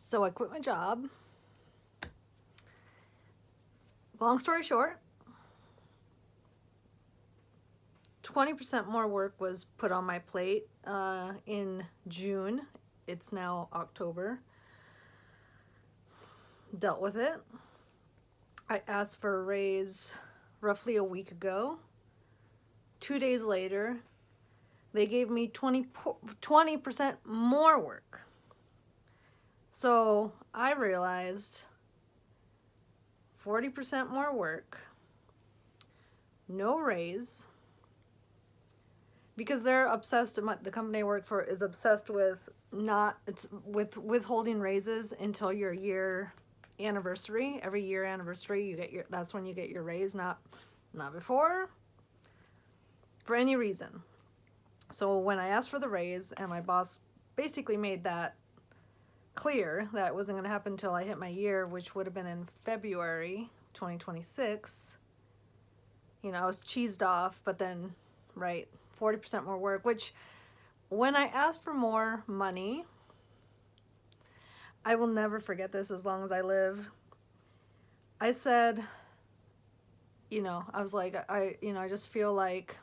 So I quit my job. Long story short, 20% more work was put on my plate in June. It's now October. Dealt with it. I asked for a raise roughly a week ago. 2 days later, they gave me 20% more work. So I realized 40% more work, no raise, because they're obsessed. The company I work for is obsessed with with withholding raises until your year anniversary. Every year anniversary, you get that's when you get your raise, not before, for any reason. So when I asked for the raise, and my boss basically made that clear that it wasn't going to happen until I hit my year, which would have been in February 2026. I was cheesed off, but then, right, 40% more work, which when I asked for more money, I will never forget this as long as I live. I said, I was like, I just feel like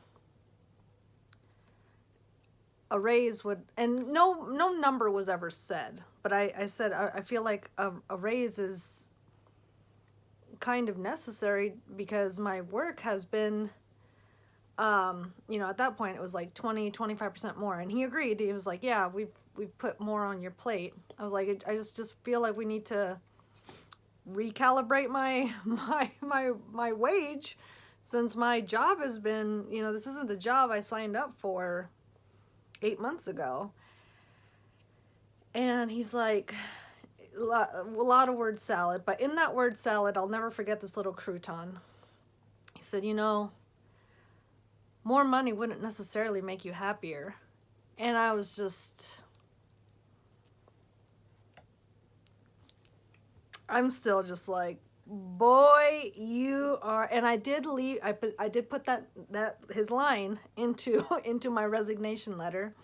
a raise would, and no number was ever said, but I said, I feel like a raise is kind of necessary because my work has been, at that point it was like 25% more, and he agreed. He was like, yeah, we've put more on your plate. I was like, I just feel like we need to recalibrate my wage, since my job has been, this isn't the job I signed up for 8 months ago. And he's like, a lot of word salad, but in that word salad, I'll never forget this little crouton. He said, more money wouldn't necessarily make you happier. And I was just, I'm still just like, boy, you are. And I did leave. I did put that his line into my resignation letter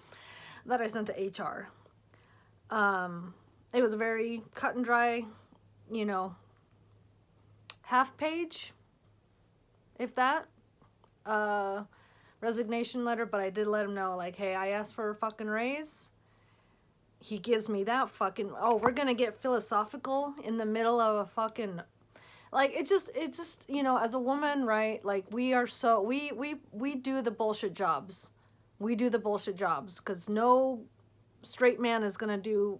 that I sent to HR. It was a very cut and dry, half page, if that, resignation letter. But I did let him know, like, hey, I asked for a fucking raise. He gives me that fucking, oh, we're gonna get philosophical in the middle of a fucking, like, it just, as a woman, right, like, we are so, we do the bullshit jobs. We do the bullshit jobs, because no straight man is gonna do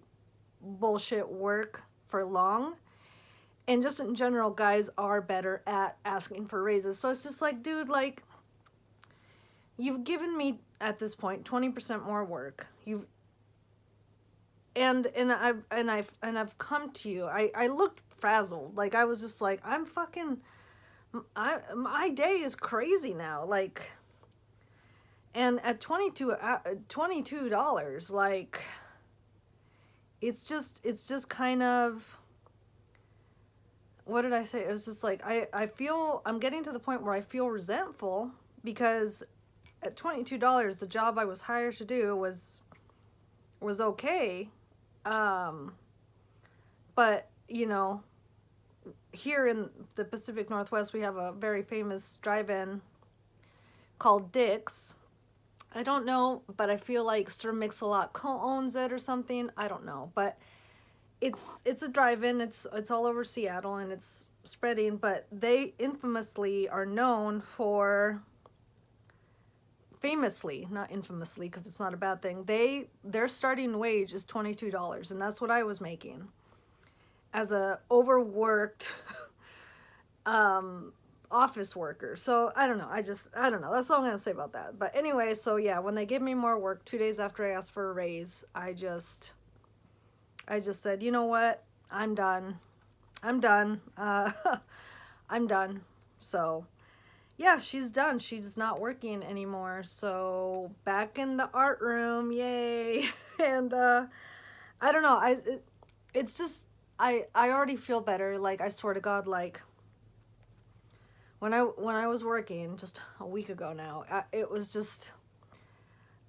bullshit work for long. And just in general, guys are better at asking for raises. So it's just like, dude, like, you've given me at this point 20% more work. And I've come to you. I looked frazzled. Like, I was just like, my day is crazy now. Like, and at $22, like, it's just kind of, what did I say? It was just like, I'm getting to the point where I feel resentful, because at $22, the job I was hired to do was okay. But, here in the Pacific Northwest, we have a very famous drive-in called Dick's. I don't know, but I feel like Sir Mix-a-Lot co-owns it or something. I don't know, but it's a drive-in. It's all over Seattle, and it's spreading, but they infamously are known for, famously, not infamously, because it's not a bad thing, their starting wage is $22, and that's what I was making as a overworked office worker. So I don't know. I don't know. That's all I'm gonna say about that. But anyway, so yeah, when they give me more work 2 days after I asked for a raise, I just said, you know what? I'm done. I'm done. So yeah, she's done. She's not working anymore. So back in the art room, yay. And I don't know. It's just, I already feel better. Like, I swear to God, like, when I was working just a week ago now, it was just,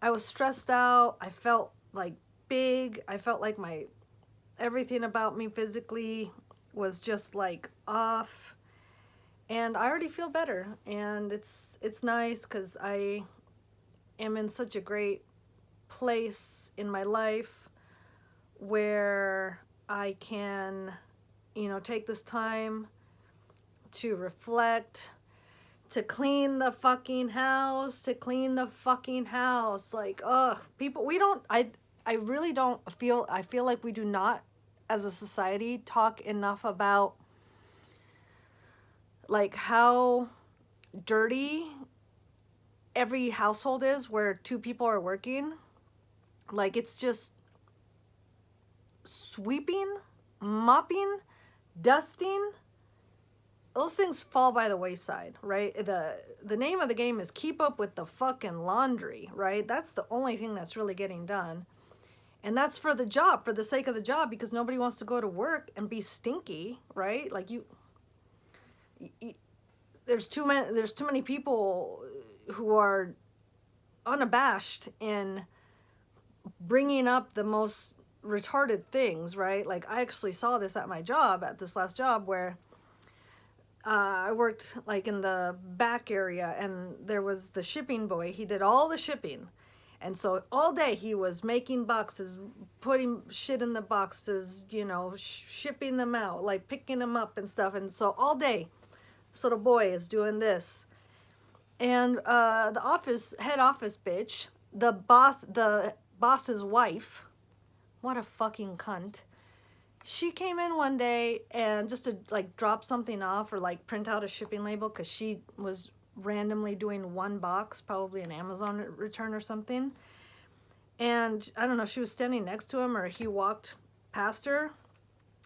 I was stressed out. I felt like big. I felt like my everything about me physically was just like off, and I already feel better, and it's nice because I am in such a great place in my life where I can, you know, take this time to reflect, to clean the fucking house, to clean the fucking house. Like, ugh, people, we don't, I really don't feel, I feel like we do not, as a society, talk enough about, like, how dirty every household is where two people are working. Like, it's just sweeping, mopping, dusting. Those things fall by the wayside, right? The name of the game is keep up with the fucking laundry, right? That's the only thing that's really getting done. And that's for the job, for the sake of the job, because nobody wants to go to work and be stinky, right? Like you there's too many people who are unabashed in bringing up the most retarded things, right? Like I actually saw this at my job, at this last job, where I worked like in the back area, and there was the shipping boy. He did all the shipping. And so all day he was making boxes, putting shit in the boxes, you know, shipping them out, like picking them up and stuff. And so all day this little boy is doing this. And the head office bitch, the boss's wife, what a fucking cunt. She came in one day and just to like drop something off or like print out a shipping label, because she was randomly doing one box, probably an Amazon return or something. And I don't know, she was standing next to him or he walked past her.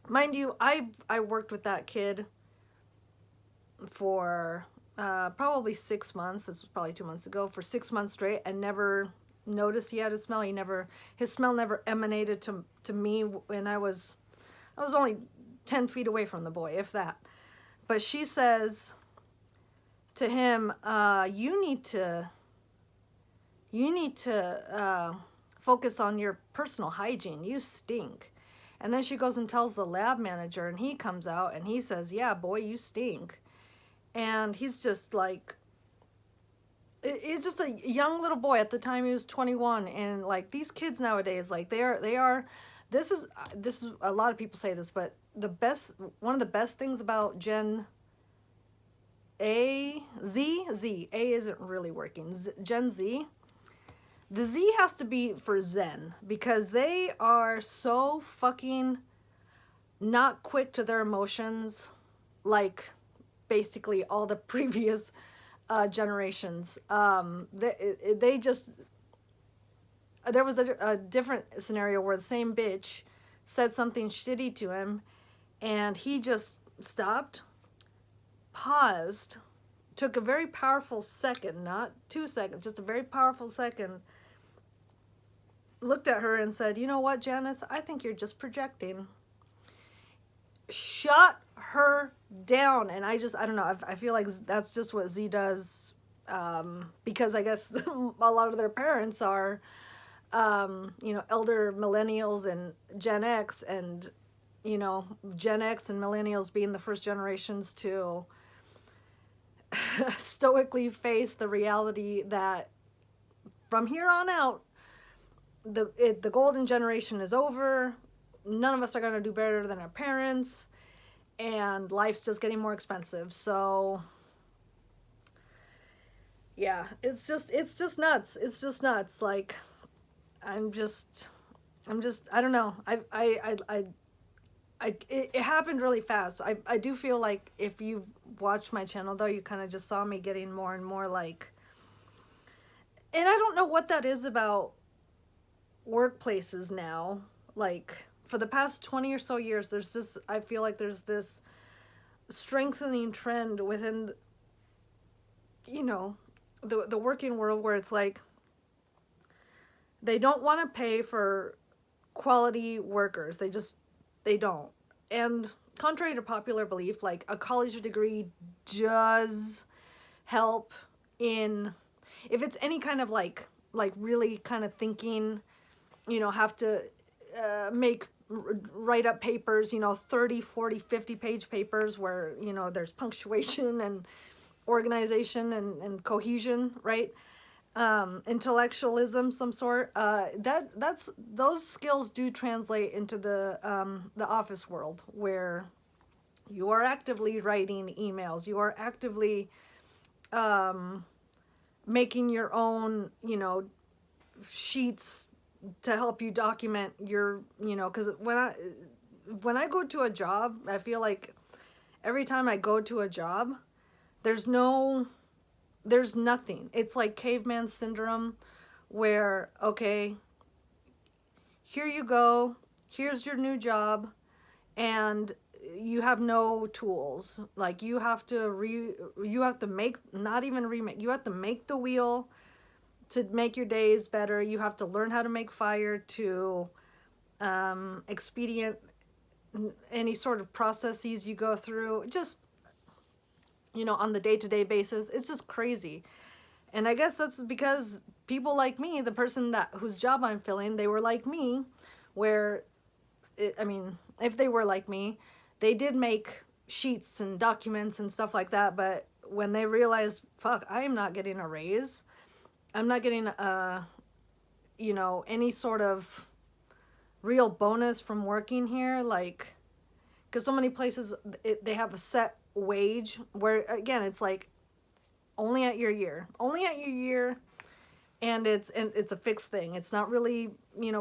Mind you, I worked with that kid for probably 6 months. This was probably 2 months ago, for 6 months straight, and never noticed he had a smell. His smell never emanated to me when I was only 10 feet away from the boy, if that. But she says to him, you need to focus on your personal hygiene. You stink. And then she goes and tells the lab manager, and he comes out and he says, yeah, boy, you stink. And he's just like, it's just a young little boy. At the time he was 21. And like these kids nowadays, like they are, this is a lot of people say this, but one of the best things about Gen A isn't really working. Gen Z, the Z has to be for Zen, because they are so fucking not quick to their emotions, like basically all the previous generations. They just, there was a different scenario where the same bitch said something shitty to him, and he just stopped, paused, took a very powerful second, not 2 seconds, just a very powerful second, looked at her and said, you know what, Janice, I think you're just projecting. Shut her down. And I don't know, I feel like that's just what Z does, because I guess a lot of their parents are, you know, elder millennials and Gen X, and, you know, Gen X and millennials being the first generations to stoically face the reality that from here on out, the golden generation is over. None of us are going to do better than our parents, and life's just getting more expensive. So yeah, it's just nuts. It's just nuts. Like, I'm just, I don't know. It happened really fast. I do feel like if you watched my channel though, you kind of just saw me getting more and more like, and I don't know what that is about workplaces now. Like for the past 20 or so years, there's this, I feel like there's this strengthening trend within, you know, the working world, where it's like they don't want to pay for quality workers. They don't. And contrary to popular belief, like a college degree does help in, if it's any kind of like really kind of thinking, you know, have to make write up papers, 30, 40, 50-page papers where, there's punctuation and organization and cohesion, right? Intellectualism, some sort. That's those skills do translate into the office world, where you are actively writing emails, you are actively making your own, sheets to help you document your, because when I go to a job, I feel like every time I go to a job, there's nothing. It's like caveman syndrome, where, okay, here you go, here's your new job, and you have no tools. Like, you have to make, not even remake, you have to make the wheel to make your days better. You have to learn how to make fire, to expedient any sort of processes you go through. Just, on the day-to-day basis, it's just crazy. And I guess that's because people like me, the person whose job I'm filling, they were like me, where, if they were like me, they did make sheets and documents and stuff like that, but when they realized, fuck, I am not getting a raise, I'm not getting any sort of real bonus from working here, like, because so many places, they have a set wage, where, again, it's like only at your year, and it's a fixed thing. It's not really,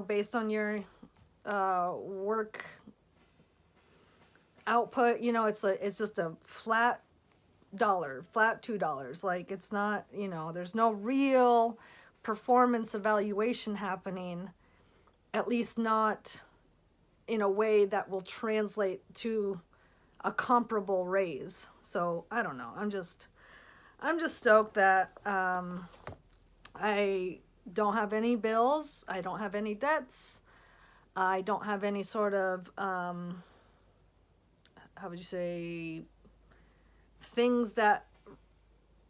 based on your work output. It's just a flat $2. Like, it's not, there's no real performance evaluation happening, at least not in a way that will translate to a comparable raise. So I don't know. I'm just stoked that I don't have any bills. I don't have any debts. I don't have any sort of how would you say, things that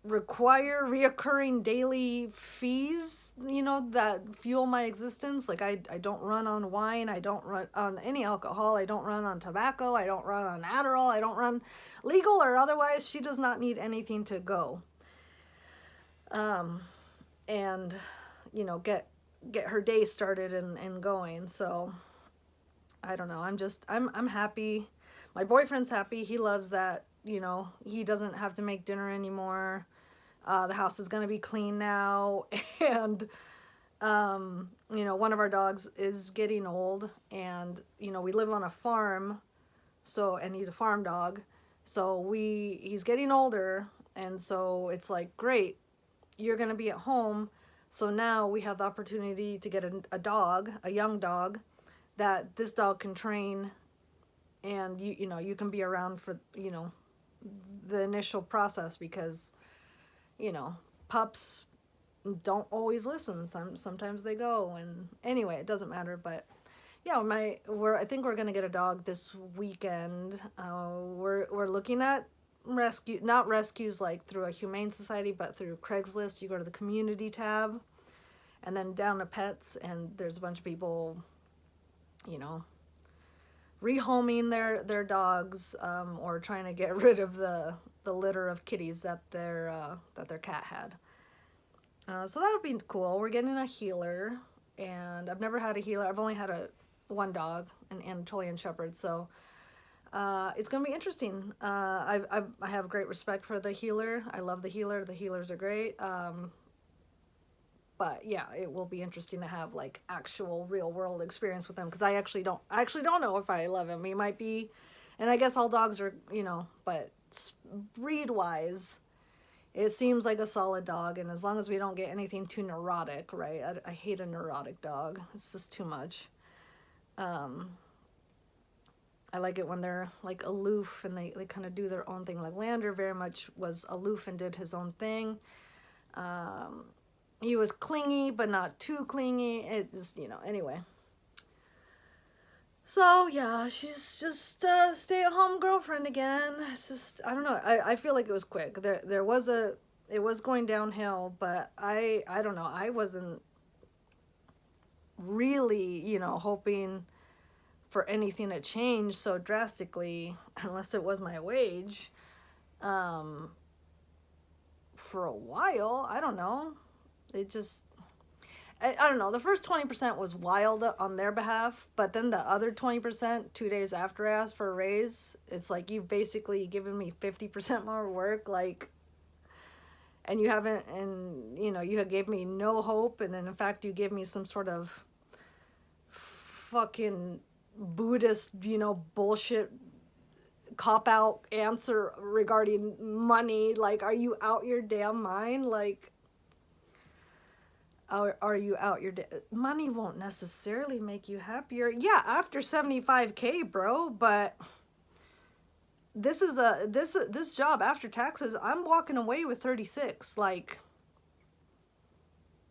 require reoccurring daily fees, that fuel my existence. Like, I don't run on wine, I don't run on any alcohol, I don't run on tobacco, I don't run on Adderall, I don't run, legal or otherwise. She does not need anything to go. And, get her day started and going. So I don't know. I'm happy. My boyfriend's happy. He loves that, he doesn't have to make dinner anymore. The house is going to be clean now. And, one of our dogs is getting old, and, we live on a farm. So, and he's a farm dog. So he's getting older. And so it's like, great, you're going to be at home. So now we have the opportunity to get a dog, a young dog, that this dog can train, and you can be around for, the initial process, because, pups don't always listen. Sometimes they go, and anyway, it doesn't matter. But yeah, I think we're gonna get a dog this weekend. We're looking at not rescues like through a humane society, but through Craigslist. You go to the community tab, and then down to pets, and there's a bunch of people, rehoming their dogs, or trying to get rid of the litter of kitties that their cat had. So that would be cool. We're getting a healer, and I've never had a healer. I've only had one dog, an Anatolian Shepherd. So it's gonna be interesting. I have great respect for the healer. I love the healer. The healers are great. But yeah, it will be interesting to have like actual real world experience with them, because I actually don't know if I love him. He might be, and I guess all dogs are, but breed wise, it seems like a solid dog. And as long as we don't get anything too neurotic, right? I hate a neurotic dog. It's just too much. I like it when they're like aloof and they kind of do their own thing. Like Lander very much was aloof and did his own thing. He was clingy, but not too clingy. It just, anyway. So, yeah, she's just a stay-at-home girlfriend again. It's just, I don't know. I feel like it was quick. It was going downhill, but I don't know. I wasn't really, hoping for anything to change so drastically, unless it was my wage, for a while. I don't know. It just, I don't know. The first 20% was wild on their behalf, but then the other 20%, 2 days after I asked for a raise, it's like, you've basically given me 50% more work, like, and you haven't, and you know, you gave me no hope, and then in fact you gave me some sort of fucking Buddhist, you know, bullshit cop out answer regarding money. Like, are you out your damn mind? Like, are you out your money won't necessarily make you happier. Yeah, after 75K, bro, but this is this job after taxes, I'm walking away with 36. Like,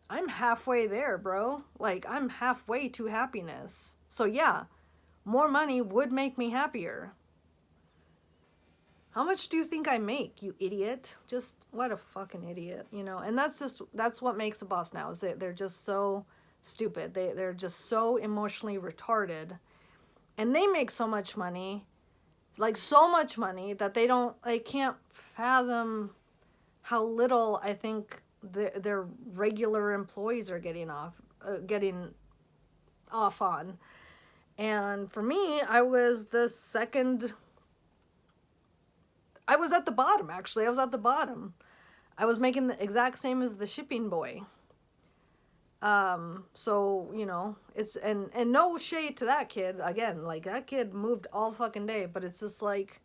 I'm halfway there, bro. Like, I'm halfway to happiness. So yeah, more money would make me happier. How much do you think I make, you idiot? Just, what a fucking idiot, you know? And that's what makes a boss now, is that they're just so stupid. They're just so emotionally retarded. And they make so much money, like so much money, that they can't fathom how little I think their regular employees are getting off on. And for me, I was at the bottom, actually. I was at the bottom. I was making the exact same as the shipping boy. So, you know, and no shade to that kid. Again, like, that kid moved all fucking day, but it's just like,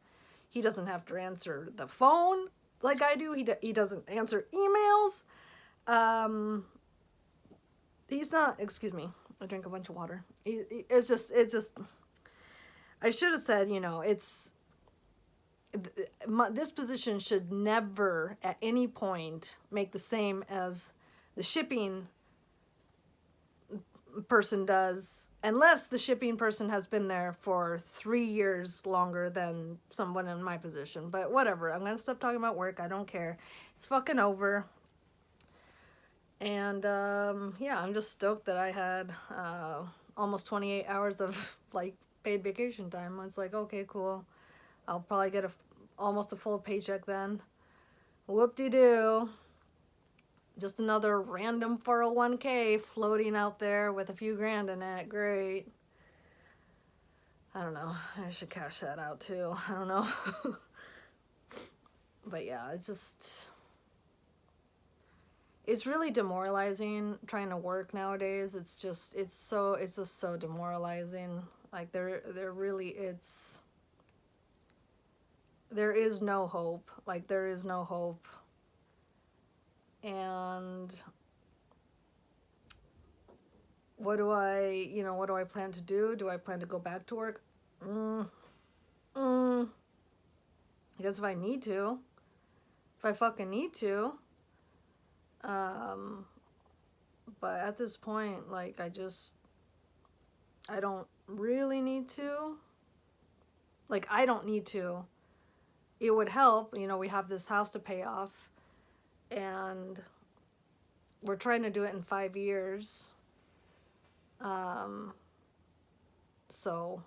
he doesn't have to answer the phone like I do. He doesn't answer emails. He's not, excuse me, I drank a bunch of water. It's just, I should have said, you know, this position should never at any point make the same as the shipping person does, unless the shipping person has been there for 3 years longer than someone in my position. But whatever, I'm gonna stop talking about work. I don't care. It's fucking over. And yeah, I'm just stoked that I had almost 28 hours of like paid vacation time. It's like, okay, cool. I'll probably get almost a full paycheck then. Whoop-de-doo. Just another random 401k floating out there with a few grand in it. Great. I don't know. I should cash that out too. I don't know. But yeah, it's really demoralizing trying to work nowadays. It's just so demoralizing. Like, there is no hope. Like, there is no hope. And what do I plan to do? Do I plan to go back to work? I guess if I need to. If I fucking need to. But at this point, like, I don't really need to. Like, I don't need to. It would help, you know, we have this house to pay off, and we're trying to do it in 5 years. So,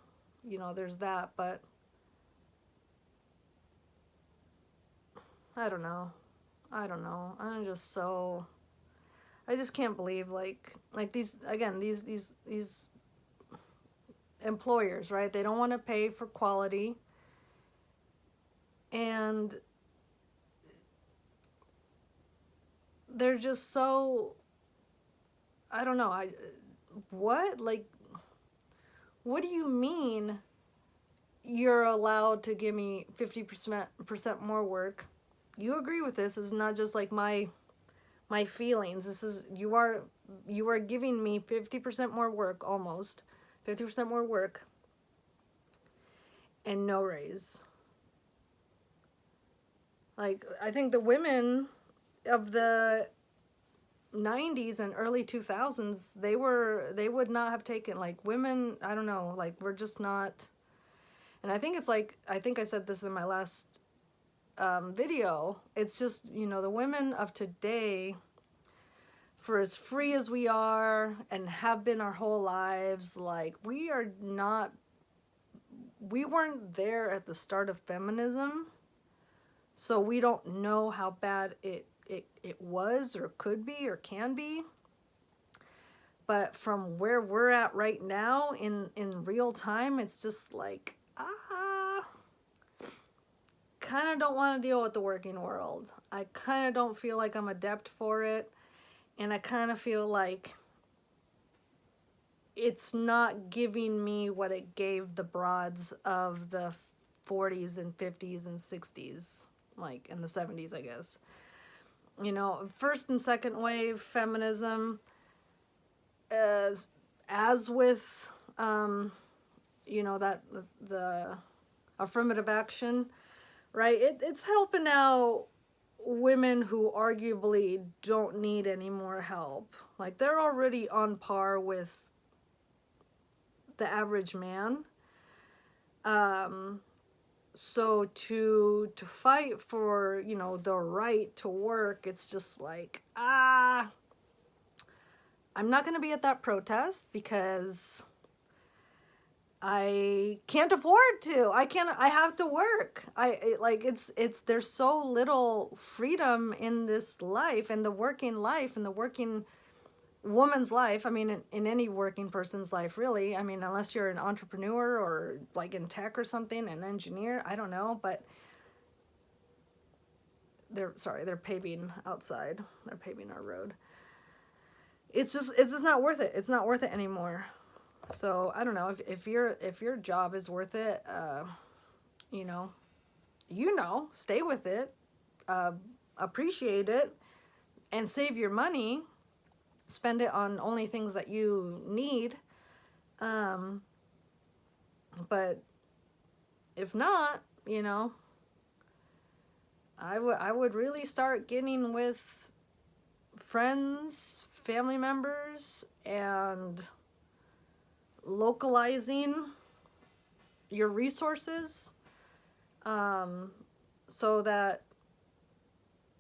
you know, there's that, but I don't know. I just can't believe, like these employers, right? They don't want to pay for quality, and they're just so, I don't know. What do you mean you're allowed to give me 50% more work? You agree with this. It's not just like my feelings. This is, you are giving me 50% more work, almost 50% more work, and no raise. Like, I think the women of the 90s and early 2000s, they would not have taken, like, women, I don't know, like, we're just not. And I think it's like, I think I said this in my last video, it's just, you know, the women of today, for as free as we are and have been our whole lives, like, we are not we weren't there at the start of feminism, so we don't know how bad it was or could be or can be. But from where we're at right now in real time, it's just like, kind of don't want to deal with the working world. I kind of don't feel like I'm adept for it. And I kind of feel like it's not giving me what it gave the broads of the 40s and 50s and 60s, like in the 70s, I guess. You know, first and second wave feminism, as with, you know, that the affirmative action, right? It's helping out women who arguably don't need any more help. Like, they're already on par with the average man. So to fight for, you know, the right to work, it's just like, I'm not going to be at that protest because I can't afford to. I have to work. There's so little freedom in this life, in the working life, in the working woman's life. I mean, in any working person's life, really. I mean, unless you're an entrepreneur or like in tech or something, an engineer, I don't know, but they're paving outside. They're paving our road. It's just not worth it. It's not worth it anymore. So I don't know if your job is worth it, you know, stay with it, appreciate it, and save your money. Spend it on only things that you need. But if not, you know, I would really start getting with friends, family members, and localizing your resources, so that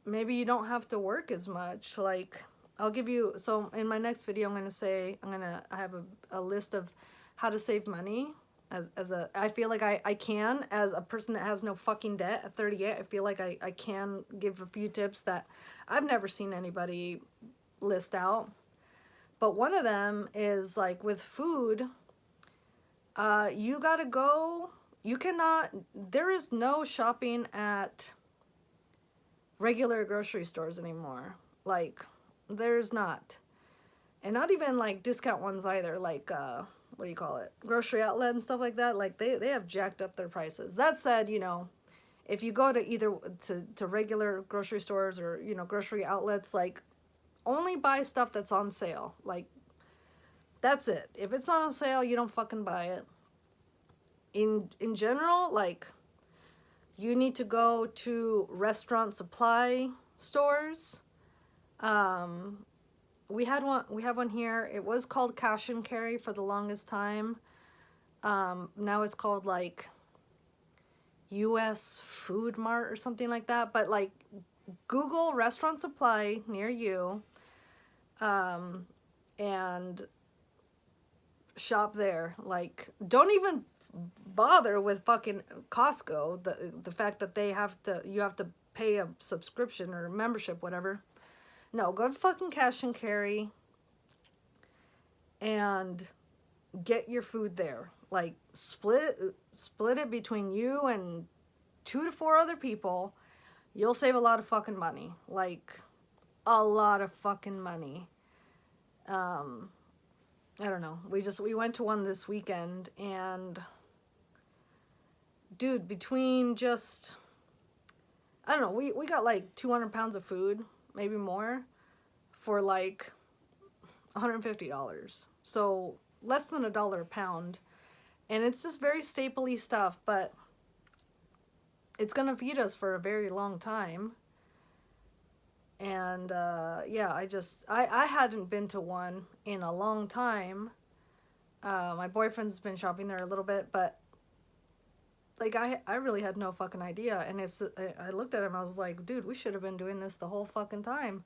maybe you don't have to work as much. Like, I'll give you, so in my next video, I have a list of how to save money I feel like I can, as a person that has no fucking debt at 38, I feel like I can give a few tips that I've never seen anybody list out. But one of them is like with food, you gotta go, there is no shopping at regular grocery stores anymore. Like, there's not. And not even like discount ones either, like what do you call it, grocery outlet and stuff like that. Like, they have jacked up their prices. That said, you know, if you go to either to regular grocery stores or, you know, grocery outlets, like, only buy stuff that's on sale. Like, that's it. If it's not on sale, you don't fucking buy it. In general, like, you need to go to restaurant supply stores. We have one here. It was called Cash and Carry for the longest time. Now it's called like US Food Mart or something like that. But like, Google restaurant supply near you, and shop there. Like, don't even bother with fucking Costco. The fact that you have to pay a subscription or membership, whatever. No, go to fucking Cash and Carry and get your food there. Like, split it between you and 2 to 4 other people. You'll save a lot of fucking money. Like, a lot of fucking money. I don't know. We went to one this weekend, and dude, between just, I don't know, we got like 200 pounds of food, maybe more, for like $150. So less than $1 a pound. And it's just very stapley stuff, but it's gonna feed us for a very long time. And yeah, I hadn't been to one in a long time. My boyfriend's been shopping there a little bit, but like, I really had no fucking idea. And I looked at him, I was like, dude, we should have been doing this the whole fucking time.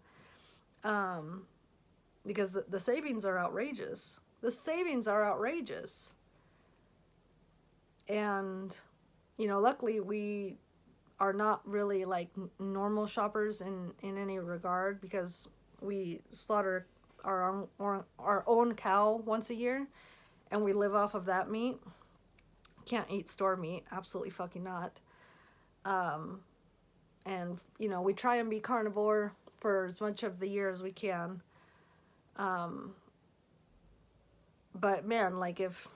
Because the savings are outrageous. The savings are outrageous. And, you know, luckily we are not really like normal shoppers in any regard, because we slaughter our own cow once a year, and we live off of that meat. Can't eat store meat, absolutely fucking not. Um, and you know, we try and be carnivore for as much of the year as we can. Um, but man, like if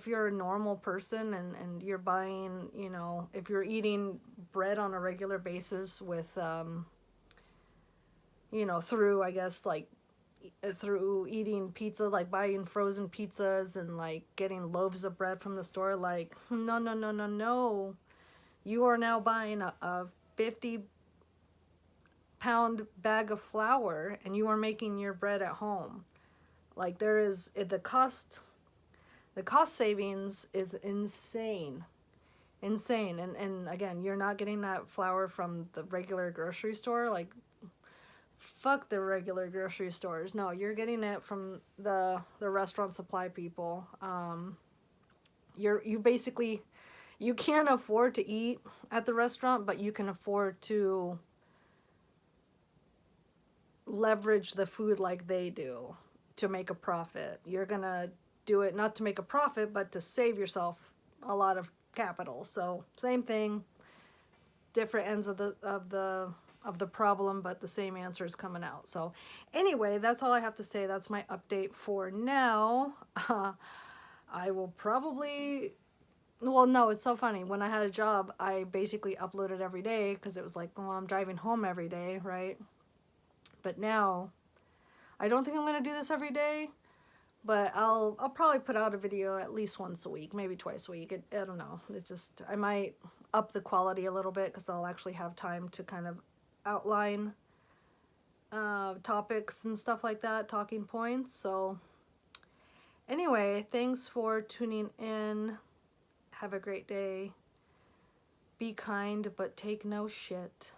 you're a normal person and you're buying, you know, if you're eating bread on a regular basis with you know, through, I guess, like through eating pizza, like buying frozen pizzas and like getting loaves of bread from the store, like no, no, no, no, no, you are now buying a 50-pound bag of flour and you are making your bread at home. Like there is the cost savings is insane. Insane. And again, you're not getting that flour from the regular grocery store. Like fuck the regular grocery stores. No, you're getting it from the restaurant supply people. You basically, you can't afford to eat at the restaurant, but you can afford to leverage the food like they do to make a profit. You're gonna do it not to make a profit, but to save yourself a lot of capital. So same thing, different ends of the problem, but the same answer is coming out. So anyway, that's all I have to say. That's my update for now. I will probably, well, no, it's so funny. When I had a job, I basically uploaded every day because it was like, well, I'm driving home every day, right? But now I don't think I'm going to do this every day, but I'll probably put out a video at least once a week, maybe twice a week. I don't know. It's just, I might up the quality a little bit because I'll actually have time to kind of outline topics and stuff like that, talking points. So anyway, thanks for tuning in. Have a great day. Be kind, but take no shit.